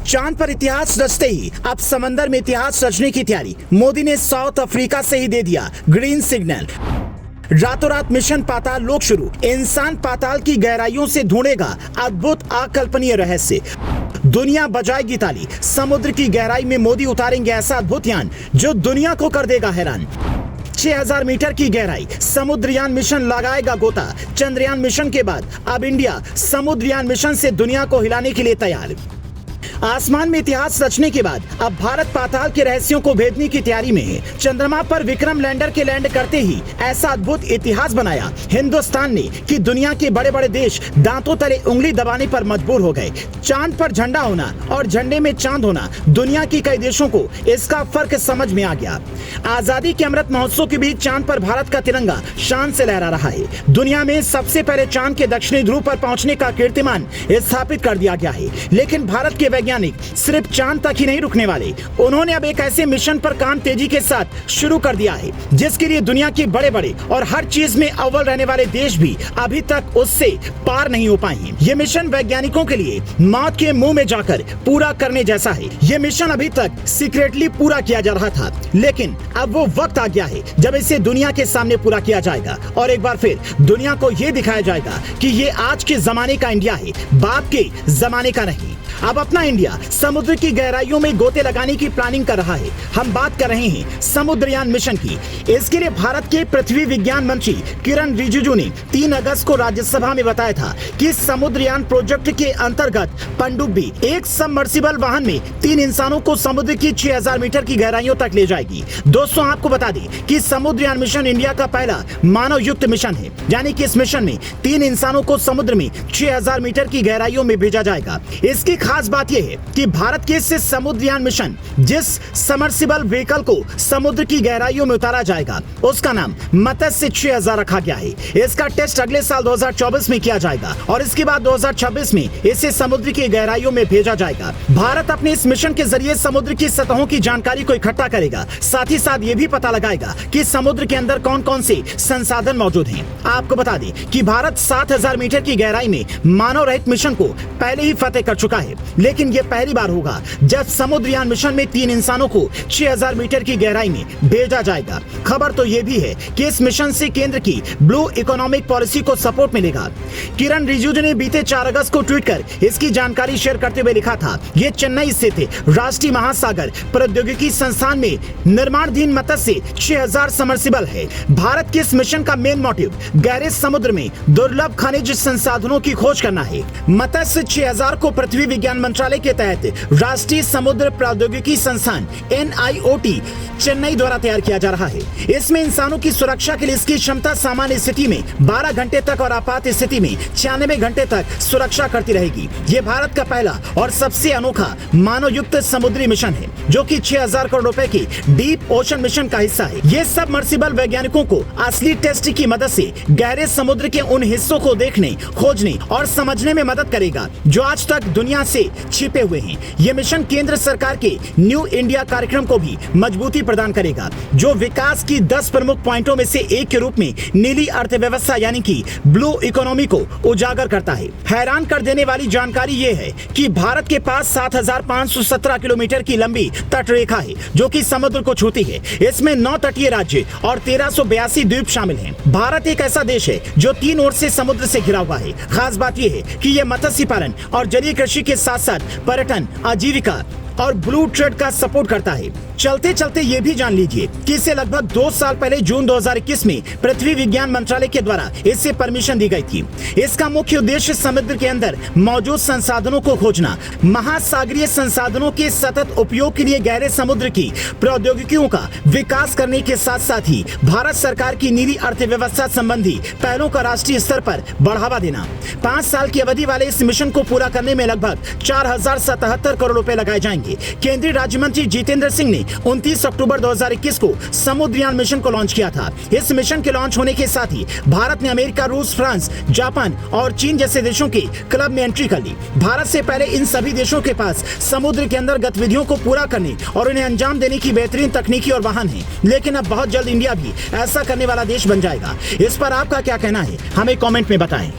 चांद पर इतिहास रचते ही अब समंदर में इतिहास रचने की तैयारी। मोदी ने साउथ अफ्रीका से ही दे दिया ग्रीन सिग्नल। रातों रात मिशन पाताल लोक शुरू। इंसान पाताल की गहराइयों से ढूंढेगा अद्भुत अकल्पनीय रहस्य। दुनिया बजाएगी ताली। समुद्र की गहराई में मोदी उतारेंगे ऐसा अद्भुत यान जो दुनिया को कर देगा हैरान। 6000 मीटर की गहराई। समुद्रयान मिशन लगाएगा गोता। चंद्रयान मिशन के बाद अब इंडिया समुद्रयान मिशन से दुनिया को हिलाने के लिए तैयार। आसमान में इतिहास रचने के बाद अब भारत पाताल के रहस्यों को भेदने की तैयारी में है। चंद्रमा पर विक्रम लैंडर के लैंड करते ही ऐसा अद्भुत इतिहास बनाया हिंदुस्तान ने कि दुनिया के बड़े बड़े देश दांतों तले उंगली दबाने पर मजबूर हो गए। चांद पर झंडा होना और झंडे में चांद होना, दुनिया की कई देशों को इसका फर्क समझ में आ गया। आजादी के अमृत महोत्सव के बीच चांद पर भारत का तिरंगा शान से लहरा रहा है। दुनिया में सबसे पहले चांद के दक्षिणी ध्रुव पर पहुंचने का कीर्तिमान स्थापित कर दिया गया है। लेकिन भारत के वैज्ञानिक सिर्फ चांद तक ही नहीं रुकने वाले। उन्होंने अब एक ऐसे मिशन पर काम तेजी के साथ शुरू कर दिया है जिसके लिए दुनिया के बड़े बड़े और हर चीज में अव्वल रहने वाले देश भी अभी तक उससे पार नहीं हो पाए हैं। ये मिशन वैज्ञानिकों के लिए मौत के मुंह में जाकर पूरा करने जैसा है। ये मिशन अभी तक सीक्रेटली पूरा किया जा रहा था, लेकिन अब वो वक्त आ गया है जब इसे दुनिया के सामने पूरा किया जाएगा और एक बार फिर दुनिया को ये दिखाया जाएगा कि ये आज के जमाने का इंडिया है, बाप के जमाने का नहीं। अब अपना इंडिया समुद्र की गहराइयों में गोते लगाने की प्लानिंग कर रहा है। हम बात कर रहे हैं समुद्रयान मिशन की। इसके लिए भारत के पृथ्वी विज्ञान मंत्री किरण रिजिजू ने 3 अगस्त को राज्यसभा में बताया था कि समुद्रयान प्रोजेक्ट के अंतर्गत पनडुब्बी एक सबमर्सिबल वाहन में 3 इंसानों को समुद्र की 6000 मीटर की गहराइयों तक ले जाएगी। दोस्तों, आपको बता दें कि समुद्रयान मिशन इंडिया का पहला मानव युक्त मिशन है, यानी कि इस मिशन में 3 इंसानों को समुद्र में 6000 मीटर की गहराइयों में भेजा जाएगा। इसकी खास बात यह है कि भारत के इस समुद्रयान मिशन जिस सबमर्सिबल व्हीकल को समुद्र की गहराइयों में उतारा जाएगा उसका नाम मत्स्य 6000 रखा गया है। इसका टेस्ट अगले साल 2024 में किया जाएगा और इसके बाद 2026 में इसे समुद्र की गहराइयों में भेजा जाएगा। भारत अपने इस मिशन के जरिए समुद्र की सतहों की जानकारी को इकट्ठा करेगा, साथ ही साथ ये भी पता लगाएगा कि समुद्र के अंदर कौन कौन से संसाधन मौजूद हैं। आपको बता दें कि भारत 7000 मीटर की गहराई में मानव रहित मिशन को पहले ही फतेह कर चुका है, लेकिन यह पहली बार होगा जब समुद्रयान मिशन में 3 इंसानों को 6000 मीटर की गहराई में भेजा जाएगा। खबर तो यह भी है कि इस मिशन से केंद्र की ब्लू इकोनॉमिक पॉलिसी को सपोर्ट मिलेगा। किरण रिजिजू ने बीते 4 अगस्त को ट्वीट कर इसकी जानकारी शेयर करते हुए लिखा था, यह चेन्नई स्थित राष्ट्रीय महासागर प्रौद्योगिकी संस्थान में निर्माणाधीन मत्स्य 6000 सबमर्सिबल है। भारत के इस मिशन का मेन मोटिव गहरे समुद्र में दुर्लभ खनिज संसाधनों की खोज करना है। मत्स्य 6000 को पृथ्वी विज्ञान मंत्रालय के तहत राष्ट्रीय समुद्र प्रौद्योगिकी संस्थान NIOT चेन्नई द्वारा तैयार किया जा रहा है। इसमें इंसानों की सुरक्षा के लिए इसकी क्षमता सामान्य स्थिति में 12 घंटे तक और आपात स्थिति में 96 घंटे तक सुरक्षा करती रहेगी। ये भारत का पहला और सबसे अनोखा मानव युक्त समुद्री मिशन है जो कि 6000 करोड़ रुपए की डीप ओशन मिशन का हिस्सा है। ये सबमर्सिबल वैज्ञानिकों को असली टेस्ट की मदद से गहरे समुद्र के उन हिस्सों को देखने, खोजने और समझने में मदद करेगा जो आज तक दुनिया से छिपे हुए हैं। यह मिशन केंद्र सरकार के न्यू इंडिया कार्यक्रम को भी मजबूती प्रदान करेगा, जो विकास की 10 प्रमुख पॉइंटों में से एक के रूप में नीली अर्थव्यवस्था यानी कि ब्लू इकोनॉमी को उजागर करता है। हैरान कर देने वाली जानकारी यह है कि भारत के पास 7517 किलोमीटर की लंबी तटरेखा है जो कि समुद्र को छूती है। इसमें 9 तटीय राज्य और 1382 द्वीप शामिल हैं। भारत एक ऐसा देश है जो 3 ओर से समुद्र से घिरा हुआ है। खास बात यह है कि यह मत्स्य पालन और जलीय कृषि के साथ साथ पर्यटन, आजीविका और ब्लू ट्रेड का सपोर्ट करता है। चलते चलते ये भी जान लीजिए कि इसे लगभग 2 साल पहले जून 2021 में पृथ्वी विज्ञान मंत्रालय के द्वारा इससे परमिशन दी गई थी। इसका मुख्य उद्देश्य समुद्र के अंदर मौजूद संसाधनों को खोजना, महासागरीय संसाधनों के सतत उपयोग के लिए गहरे समुद्र की प्रौद्योगिकियों का विकास करने के साथ साथ ही भारत सरकार की नीली अर्थव्यवस्था संबंधी पहलों का राष्ट्रीय स्तर पर बढ़ावा देना। 5 साल की अवधि वाले इस मिशन को पूरा करने में लगभग 4077 करोड़ रुपए लगाए जाएंगे। केंद्रीय राज्य मंत्री जितेंद्र सिंह ने 29 अक्टूबर 2021 को समुद्रयान मिशन को लॉन्च किया था। इस मिशन के लॉन्च होने के साथ ही भारत ने अमेरिका, रूस, फ्रांस, जापान और चीन जैसे देशों के क्लब में एंट्री कर ली। भारत से पहले इन सभी देशों के पास समुद्र के अंदर गतिविधियों को पूरा करने और उन्हें अंजाम देने की बेहतरीन तकनीकी और वाहन है, लेकिन अब बहुत जल्द इंडिया भी ऐसा करने वाला देश बन जाएगा। इस पर आपका क्या कहना है, हमें कमेंट में बताएं।